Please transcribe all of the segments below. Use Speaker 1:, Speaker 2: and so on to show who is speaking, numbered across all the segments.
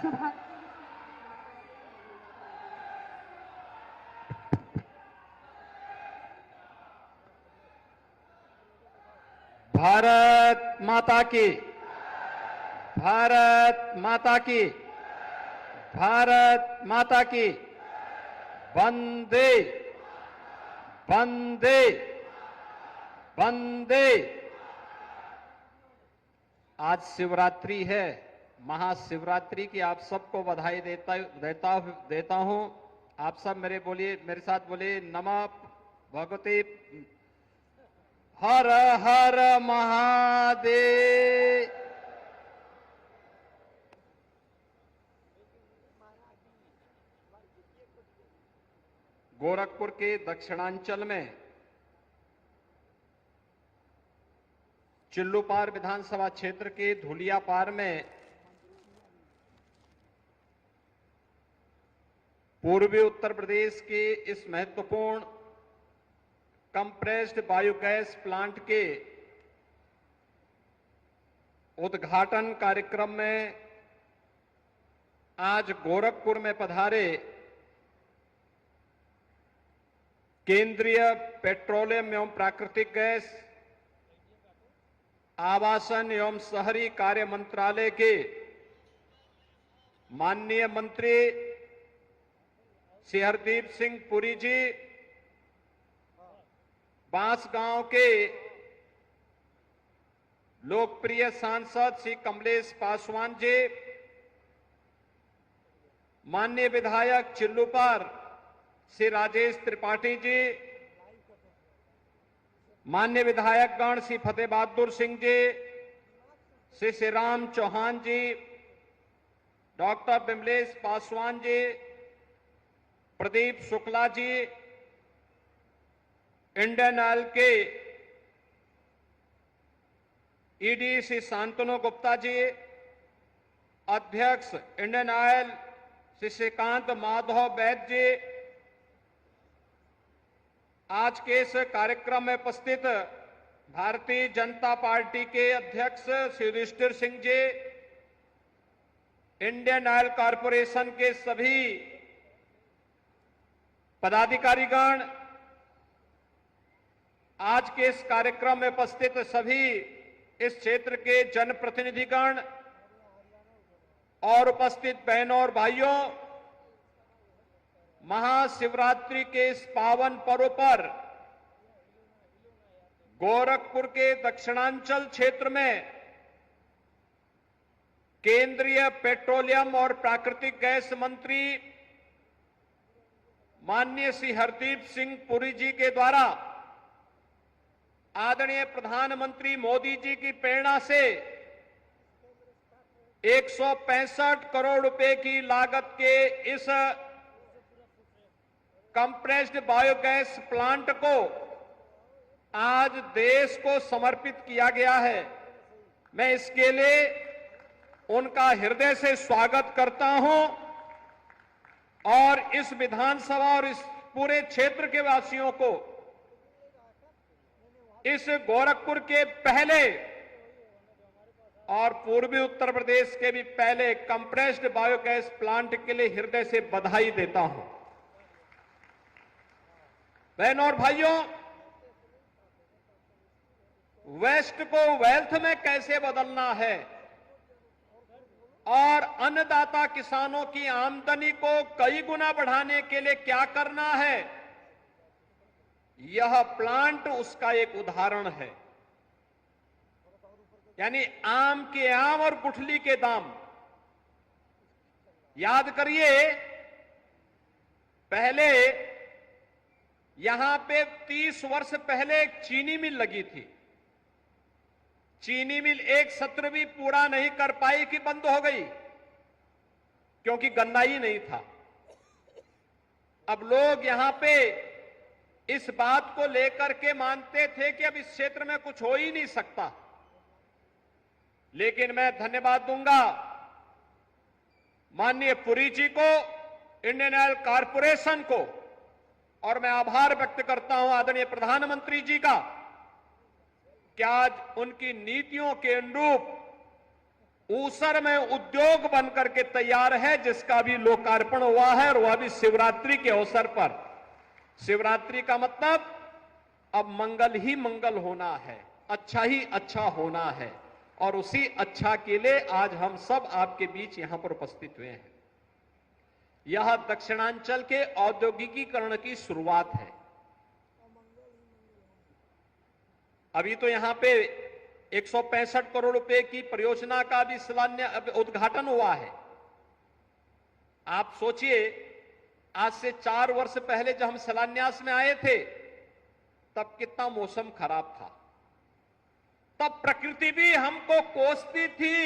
Speaker 1: शुभ
Speaker 2: भारत माता की, भारत माता की, भारत माता की। वंदे वंदे वंदे। आज शिवरात्रि है, महाशिवरात्रि की आप सबको बधाई देता हूं। आप सब मेरे साथ बोलिए, नमः भगवते हर हर महादेव। गोरखपुर के दक्षिणांचल में चिल्लूपार विधानसभा क्षेत्र के धुलियापार में पूर्वी उत्तर प्रदेश के इस महत्वपूर्ण कंप्रेस्ड बायोगैस प्लांट के उद्घाटन कार्यक्रम में आज गोरखपुर में पधारे केंद्रीय पेट्रोलियम एवं प्राकृतिक गैस, आवासन एवं शहरी कार्य मंत्रालय के माननीय मंत्री श्री हरदीप सिंह पुरी जी, बांसगांव के लोकप्रिय सांसद श्री कमलेश पासवान जी, माननीय विधायक चिल्लूपार श्री राजेश त्रिपाठी जी, माननीय विधायकगण श्री फतेह बहादुर सिंह जी, श्री श्रीराम चौहान जी, doctor Vimlesh Paswan ji, Pradeep Shukla ji, Indian oil के ईडी श्री शांतनु गुप्ता जी, अध्यक्ष इंडियन ऑयल श्री श्रीकांत माधव वैद्य जी, आज के इस कार्यक्रम में उपस्थित भारतीय जनता पार्टी के अध्यक्ष Shri Yudhishthir Singh ji, Indian oil corporation के सभी पदाधिकारीगण, आज के इस कार्यक्रम में उपस्थित सभी इस क्षेत्र के जनप्रतिनिधिगण और उपस्थित बहनों और भाइयों, महाशिवरात्रि के इस पावन पर्व पर गोरखपुर के दक्षिणांचल क्षेत्र में केंद्रीय पेट्रोलियम और प्राकृतिक गैस मंत्री माननीय श्री हरदीप सिंह पुरी जी के द्वारा आदरणीय प्रधानमंत्री मोदी जी की प्रेरणा से 165 करोड़ रुपए की लागत के इस कंप्रेस्ड बायोगैस प्लांट को आज देश को समर्पित किया गया है। मैं इसके लिए उनका हृदय से स्वागत करता हूं और इस विधानसभा और इस पूरे क्षेत्र के वासियों को इस गोरखपुर के पहले और पूर्वी उत्तर प्रदेश के भी पहले कंप्रेस्ड बायोगैस प्लांट के लिए हृदय से बधाई देता हूं। बहनों और भाइयों, वेस्ट को वेल्थ में कैसे बदलना है और अन्नदाता किसानों की आमदनी को कई गुना बढ़ाने के लिए क्या करना है, यह प्लांट उसका एक उदाहरण है। यानी आम के आम और गुठली के दाम। याद करिए, पहले यहां पे 30 वर्ष पहले एक चीनी मिल लगी थी। चीनी मिल एक सत्र भी पूरा नहीं कर पाई कि बंद हो गई, क्योंकि गन्ना ही नहीं था। अब लोग यहां पे इस बात को लेकर के मानते थे कि अब इस क्षेत्र में कुछ हो ही नहीं सकता। लेकिन मैं धन्यवाद दूंगा माननीय पुरी जी को, इंडियन ऑयल कॉरपोरेशन को, और मैं आभार व्यक्त करता हूं आदरणीय प्रधानमंत्री जी का कि आज उनकी नीतियों के अनुरूप ऊसर में उद्योग बनकर के तैयार है, जिसका भी लोकार्पण हुआ है, और वह भी शिवरात्रि के अवसर पर। शिवरात्रि का मतलब अब मंगल ही मंगल होना है, अच्छा ही अच्छा होना है, और उसी अच्छा के लिए आज हम सब आपके बीच यहां पर उपस्थित हुए हैं। यह दक्षिणांचल के औद्योगिकीकरण की शुरुआत है। अभी तो यहां पे 165 करोड़ रुपए की परियोजना का भी उद्घाटन हुआ है। आप सोचिए, आज से 4 वर्ष पहले जब हम शिलान्यास में आए थे, तब कितना मौसम खराब था। तब प्रकृति भी हमको कोसती थी,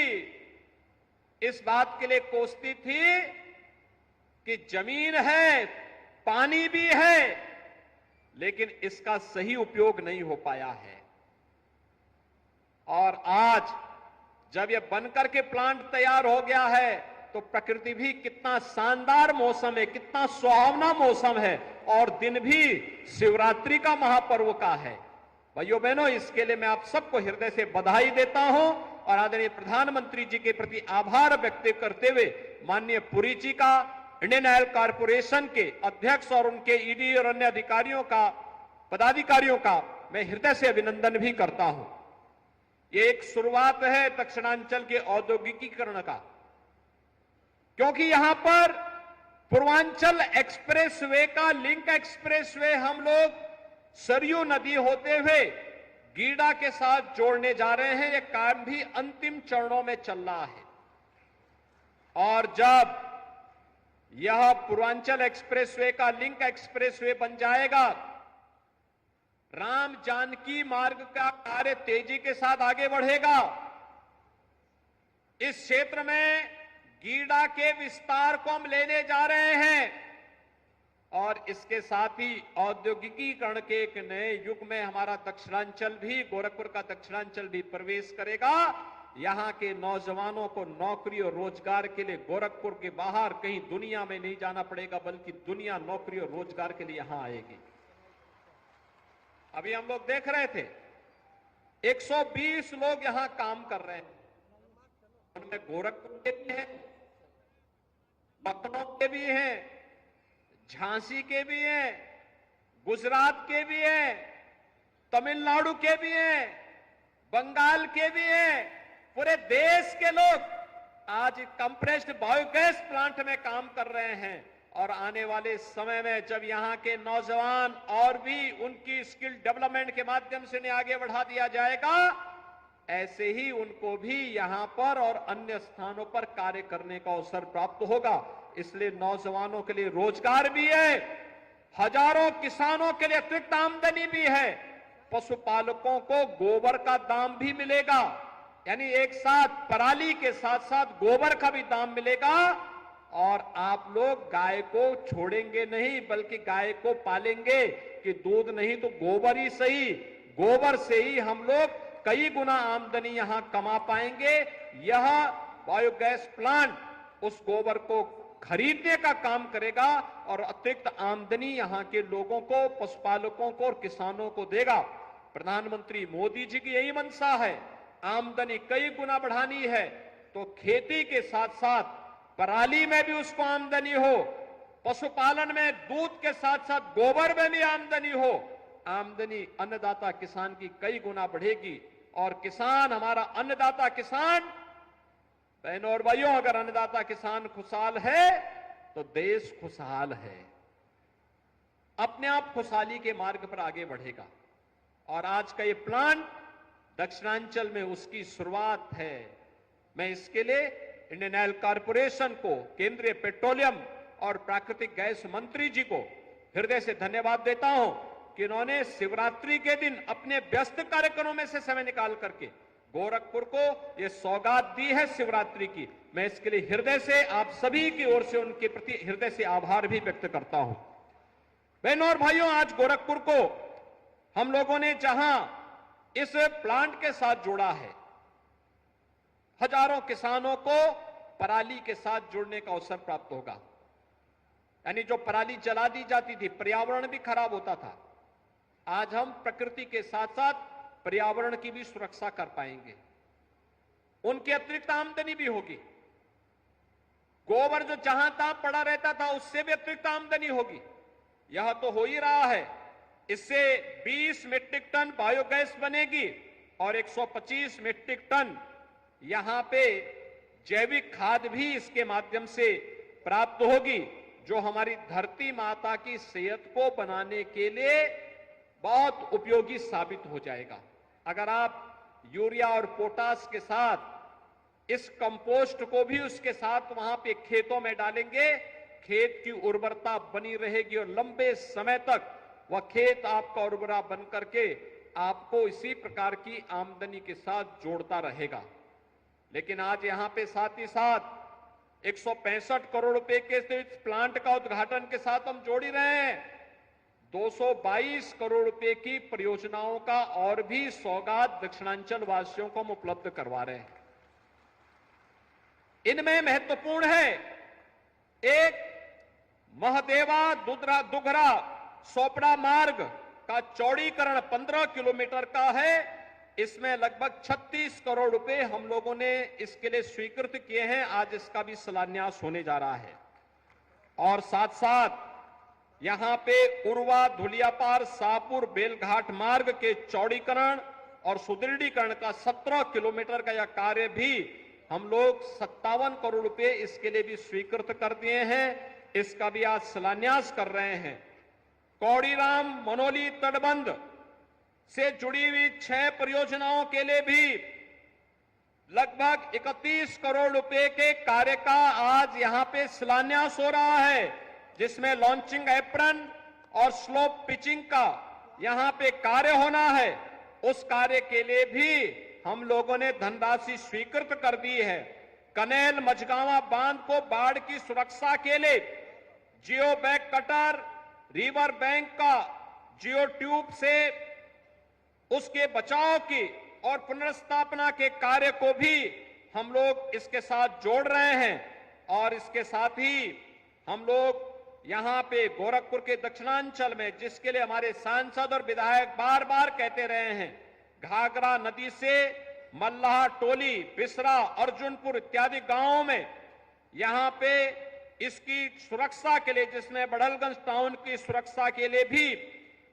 Speaker 2: इस बात के लिए कोसती थी कि जमीन है, पानी भी है, लेकिन इसका सही उपयोग नहीं हो पाया है। और आज जब यह बनकर के प्लांट तैयार हो गया है, तो प्रकृति भी कितना शानदार मौसम है, कितना सुहावना मौसम है, और दिन भी शिवरात्रि का महापर्व का है। भाइयों बहनों, इसके लिए मैं आप सबको हृदय से बधाई देता हूं, और आदरणीय प्रधानमंत्री जी के प्रति आभार व्यक्त करते हुए माननीय पुरी जी का, इंडियन ऑयल कॉर्पोरेशन के अध्यक्ष और उनके ईडी और अन्य अधिकारियों का, पदाधिकारियों का मैं हृदय से अभिनंदन भी करता हूं। ये एक शुरुआत है दक्षिणांचल के औद्योगिकीकरण का, क्योंकि यहां पर पूर्वांचल एक्सप्रेसवे का लिंक एक्सप्रेसवे हम लोग सरयू नदी होते हुए गीडा के साथ जोड़ने जा रहे हैं। यह काम भी अंतिम चरणों में चल रहा है, और जब यह पूर्वांचल एक्सप्रेसवे का लिंक एक्सप्रेसवे बन जाएगा, राम जानकी मार्ग का कार्य तेजी के साथ आगे बढ़ेगा। इस क्षेत्र में गीडा के विस्तार को हम लेने जा रहे हैं, और इसके साथ ही औद्योगिकीकरण के एक नए युग में हमारा दक्षिणांचल भी, गोरखपुर का दक्षिणांचल भी प्रवेश करेगा। यहां के नौजवानों को नौकरी और रोजगार के लिए गोरखपुर के बाहर कहीं दुनिया में नहीं जाना पड़ेगा, बल्कि दुनिया नौकरी और रोजगार के लिए यहां आएगी। अभी हम लोग देख रहे थे 120 लोग यहां काम कर रहे हैं, उनमें गोरखपुर के भी हैं, लखनऊ के भी हैं, झांसी के भी हैं, गुजरात के भी हैं, तमिलनाडु के भी हैं, बंगाल के भी हैं। पूरे देश के लोग आज कंप्रेस्ड बायोगैस प्लांट में काम कर रहे हैं, और आने वाले समय में जब यहां के नौजवान और भी उनकी स्किल डेवलपमेंट के माध्यम से उन्हें आगे बढ़ा दिया जाएगा, ऐसे ही उनको भी यहां पर और अन्य स्थानों पर कार्य करने का अवसर प्राप्त होगा। इसलिए नौजवानों के लिए रोजगार भी है, हजारों किसानों के लिए अतिरिक्त आमदनी भी है, पशुपालकों को गोबर का दाम भी मिलेगा, यानी एक साथ पराली के साथ साथ गोबर का भी दाम मिलेगा। और आप लोग गाय को छोड़ेंगे नहीं, बल्कि गाय को पालेंगे कि दूध नहीं तो गोबर ही सही, गोबर से ही हम लोग कई गुना आमदनी यहां कमा पाएंगे। यह बायोगैस प्लांट उस गोबर को खरीदने का काम करेगा और अतिरिक्त आमदनी यहां के लोगों को, पशुपालकों को और किसानों को देगा। प्रधानमंत्री मोदी जी की यही मंशा है, आमदनी कई गुना बढ़ानी है, तो खेती के साथ साथ पराली में भी उसको आमदनी हो, पशुपालन में दूध के साथ साथ गोबर में भी आमदनी हो। आमदनी अन्नदाता किसान की कई गुना बढ़ेगी, और किसान, हमारा अन्नदाता किसान, बहनों और भाइयों, अगर अन्नदाता किसान खुशहाल है तो देश खुशहाल है, अपने आप खुशहाली के मार्ग पर आगे बढ़ेगा। और आज का ये प्लांट दक्षिणांचल में उसकी शुरुआत है। मैं इसके लिए इंडियन ऑयल कॉर्पोरेशन को, केंद्रीय पेट्रोलियम और प्राकृतिक गैस मंत्री जी को हृदय से धन्यवाद देता हूं कि उन्होंने शिवरात्रि के दिन अपने व्यस्त कार्यक्रमों में से समय निकाल करके गोरखपुर को यह सौगात दी है शिवरात्रि की। मैं इसके लिए हृदय से आप सभी की ओर से उनके प्रति हृदय से आभार भी व्यक्त करता हूं। बहनों और भाइयों, आज गोरखपुर को हम लोगों ने जहां इस प्लांट के साथ जोड़ा है, हजारों किसानों को पराली के साथ जुड़ने का अवसर प्राप्त होगा। यानी जो पराली जला दी जाती थी, पर्यावरण भी खराब होता था, आज हम प्रकृति के साथ साथ पर्यावरण की भी सुरक्षा कर पाएंगे। उनकी अतिरिक्त आमदनी भी होगी। गोबर जो जहां तहां पड़ा रहता था उससे भी अतिरिक्त आमदनी होगी। यह तो हो ही रहा है। इससे 20 मीट्रिक टन बायोगैस बनेगी और 125 मीट्रिक टन यहां पे जैविक खाद भी इसके माध्यम से प्राप्त होगी, जो हमारी धरती माता की सेहत को बनाने के लिए बहुत उपयोगी साबित हो जाएगा। अगर आप यूरिया और पोटास के साथ इस कंपोस्ट को भी उसके साथ वहां पे खेतों में डालेंगे, खेत की उर्वरता बनी रहेगी और लंबे समय तक वह खेत आपका उर्वरा बन करके आपको इसी प्रकार की आमदनी के साथ जोड़ता रहेगा। लेकिन आज यहां पे साथ ही साथ 165 करोड़ रुपए के इस प्लांट का उद्घाटन के साथ हम जोड़ ही रहे हैं। 222 करोड़ रुपए की परियोजनाओं का और भी सौगात दक्षिणांचल वासियों को हम उपलब्ध करवा रहे हैं। इनमें महत्वपूर्ण है, एक महदेवा दुगरा सोपड़ा मार्ग का चौड़ीकरण 15 किलोमीटर का है। इसमें लगभग 36 करोड़ रुपए हम लोगों ने इसके लिए स्वीकृत किए हैं। आज इसका भी शिलान्यास होने जा रहा है। और साथ साथ यहां पे उर्वा धुलियापार शाहपुर बेलघाट मार्ग के चौड़ीकरण और सुदृढ़ीकरण का 17 किलोमीटर का यह कार्य भी हम लोग 57 करोड़ रुपए इसके लिए भी स्वीकृत कर दिए हैं। इसका भी आज शिलान्यास कर रहे हैं। कौड़ीराम मनोली तटबंध से जुड़ी हुई 6 परियोजनाओं के लिए भी लगभग 31 करोड़ रुपए के कार्य का आज यहां पे शिलान्यास हो रहा है, जिसमें लॉन्चिंग एप्रन और स्लोप पिचिंग का यहां पे कार्य होना है। उस कार्य के लिए भी हम लोगों ने धनराशि स्वीकृत कर दी है। कनेल मझगांवा बांध को बाढ़ की सुरक्षा के लिए जियो बैक कटर, रिवर बैंक का जियो ट्यूब से उसके बचाव की और पुनर्स्थापना के कार्य को भी हम लोग इसके साथ जोड़ रहे हैं। और इसके साथ ही हम लोग यहां पे गोरखपुर के दक्षिणांचल में, जिसके लिए हमारे सांसद और विधायक बार बार कहते रहे हैं, घाघरा नदी से मल्लाह टोली, बिसरा, अर्जुनपुर इत्यादि गांवों में यहां पे इसकी सुरक्षा के लिए, जिसमें बड़लगंज टाउन की सुरक्षा के लिए भी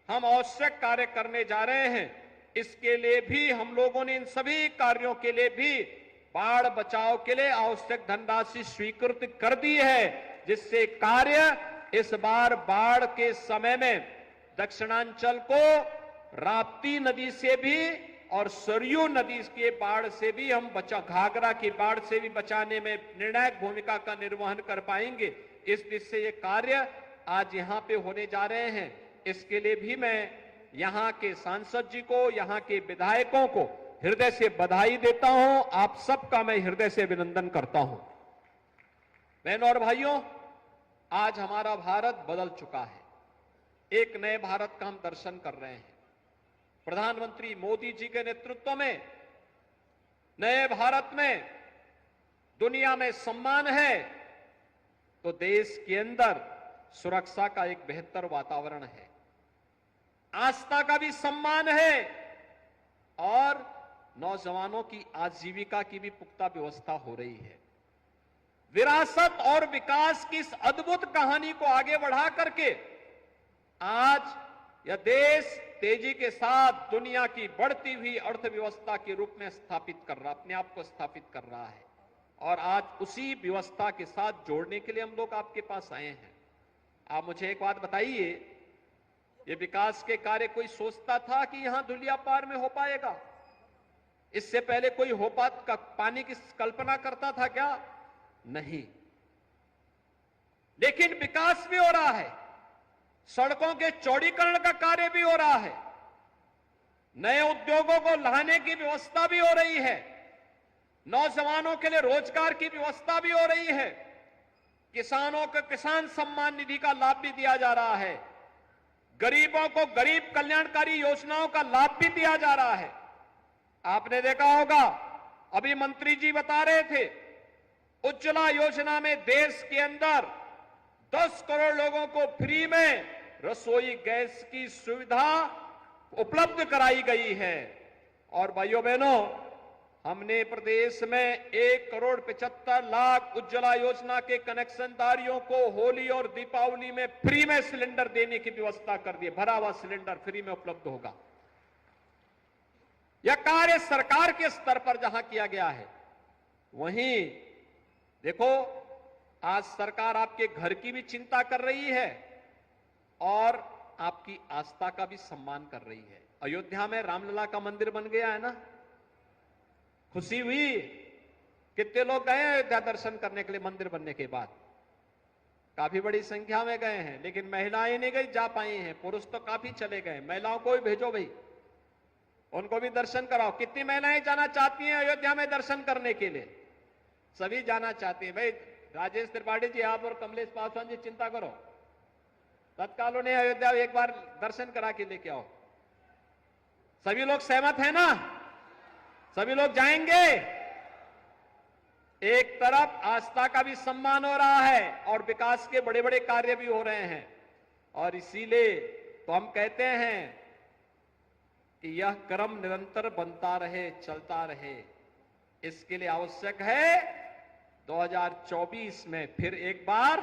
Speaker 2: हम आवश्यक कार्य करने जा रहे हैं। इसके लिए भी हम लोगों ने इन सभी कार्यों के लिए भी बाढ़ बचाव के लिए आवश्यक धनराशि स्वीकृत कर दी है, जिससे कार्य इस बार बाढ़ के समय में दक्षिणांचल को राप्ती नदी से भी और सरयू नदी के बाढ़ से भी हम घाघरा की बाढ़ से भी बचाने में निर्णायक भूमिका का निर्वहन कर पाएंगे। इस दिशा से ये कार्य आज यहां पे होने जा रहे हैं। इसके लिए भी मैं यहां के सांसद जी को, यहां के विधायकों को हृदय से बधाई देता हूं। आप सबका मैं हृदय से अभिनंदन करता हूं। बहनों और भाइयों, आज हमारा भारत बदल चुका है। एक नए भारत का हम दर्शन कर रहे हैं। प्रधानमंत्री मोदी जी के नेतृत्व में नए भारत में दुनिया में सम्मान है, तो देश के अंदर सुरक्षा का एक बेहतर वातावरण है, आस्था का भी सम्मान है और नौजवानों की आजीविका की भी पुख्ता व्यवस्था हो रही है। विरासत और विकास की इस अद्भुत कहानी को आगे बढ़ा करके आज यह देश तेजी के साथ दुनिया की बढ़ती हुई अर्थव्यवस्था के रूप में स्थापित कर रहा, अपने आप को स्थापित कर रहा है। और आज उसी व्यवस्था के साथ जोड़ने के लिए हम लोग आपके पास आए हैं। आप मुझे एक बात बताइए, ये विकास के कार्य कोई सोचता था कि यहां धुलियापार में हो पाएगा? इससे पहले कोई पानी की कल्पना करता था क्या? नहीं। लेकिन विकास भी हो रहा है, सड़कों के चौड़ीकरण का कार्य भी हो रहा है, नए उद्योगों को लाने की व्यवस्था भी हो रही है, नौजवानों के लिए रोजगार की व्यवस्था भी हो रही है, किसानों को किसान सम्मान निधि का लाभ भी दिया जा रहा है, गरीबों को गरीब कल्याणकारी योजनाओं का लाभ भी दिया जा रहा है। आपने देखा होगा, अभी मंत्री जी बता रहे थे, उज्ज्वला योजना में देश के अंदर 10 करोड़ लोगों को फ्री में रसोई गैस की सुविधा उपलब्ध कराई गई है। और भाइयों बहनों, हमने प्रदेश में 1,75,00,000 उज्ज्वला योजना के कनेक्शनदारियों को होली और दीपावली में फ्री में सिलेंडर देने की व्यवस्था कर दी। भरा हुआ सिलेंडर फ्री में उपलब्ध होगा। यह कार्य सरकार के स्तर पर जहां किया गया है, वहीं देखो आज सरकार आपके घर की भी चिंता कर रही है और आपकी आस्था का भी सम्मान कर रही है। अयोध्या में रामलला का मंदिर बन गया है ना, खुशी हुई। कितने लोग गए अयोध्या दर्शन करने के लिए मंदिर बनने के बाद? काफी बड़ी संख्या में गए हैं, लेकिन महिलाएं नहीं गई, जा पाई हैं। पुरुष तो काफी चले गए। महिलाओं को भी भेजो भाई, उनको भी दर्शन कराओ। कितनी महिलाएं जाना चाहती हैं अयोध्या में दर्शन करने के लिए? सभी जाना चाहती हैं भाई। राजेश त्रिपाठी जी आप और कमलेश पासवान जी चिंता करो, तत्काल उन्हें अयोध्या एक बार दर्शन करा के लेके आओ। सभी लोग सहमत हैं ना? सभी लोग जाएंगे। एक तरफ आस्था का भी सम्मान हो रहा है और विकास के बड़े बड़े कार्य भी हो रहे हैं, और इसीलिए तो हम कहते हैं कि यह क्रम निरंतर बनता रहे, चलता रहे। इसके लिए आवश्यक है 2024 में फिर एक बार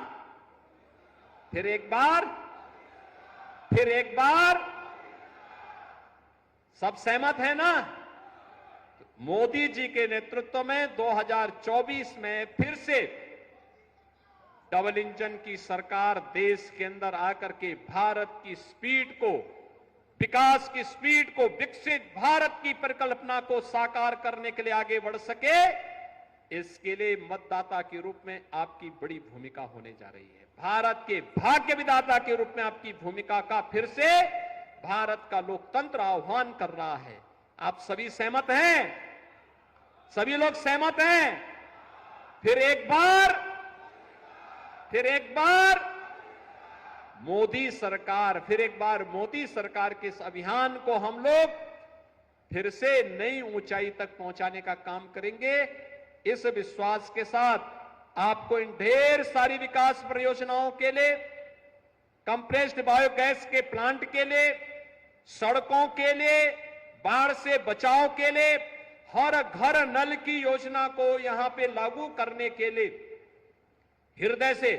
Speaker 2: सब सहमत है ना? मोदी जी के नेतृत्व में 2024 में फिर से डबल इंजन की सरकार देश के अंदर आकर के भारत की स्पीड को, विकास की स्पीड को, विकसित भारत की परिकल्पना को साकार करने के लिए आगे बढ़ सके। इसके लिए मतदाता के रूप में आपकी बड़ी भूमिका होने जा रही है। भारत के भाग्य विधाता के रूप में आपकी भूमिका का फिर से भारत का लोकतंत्र आह्वान कर रहा है। आप सभी सहमत हैं? सभी लोग सहमत हैं? फिर एक बार मोदी सरकार, फिर एक बार मोदी सरकार के इस अभियान को हम लोग फिर से नई ऊंचाई तक पहुंचाने का काम करेंगे। इस विश्वास के साथ आपको इन ढेर सारी विकास परियोजनाओं के लिए, कंप्रेस्ड बायोगैस के प्लांट के लिए, सड़कों के लिए, बाढ़ से बचाव के लिए, हर घर नल की योजना को यहां पे लागू करने के लिए हृदय से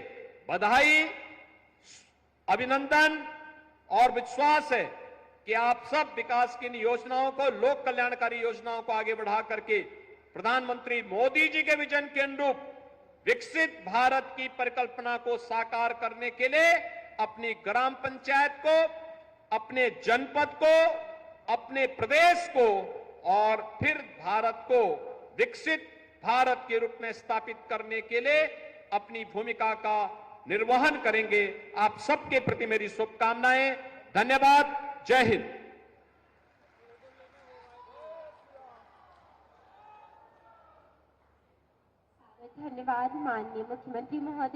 Speaker 2: बधाई, अभिनंदन और विश्वास है कि आप सब विकास की इन योजनाओं को, लोक कल्याणकारी योजनाओं को आगे बढ़ा करके प्रधानमंत्री मोदी जी के विजन के अनुरूप विकसित भारत की परिकल्पना को साकार करने के लिए अपनी ग्राम पंचायत को, अपने जनपद को, अपने प्रदेश को और फिर भारत को विकसित भारत के रूप में स्थापित करने के लिए अपनी भूमिका का निर्वहन करेंगे। आप सबके प्रति मेरी शुभकामनाएं। धन्यवाद। जय हिंद।
Speaker 1: धन्यवाद माननीय मुख्यमंत्री महोदय।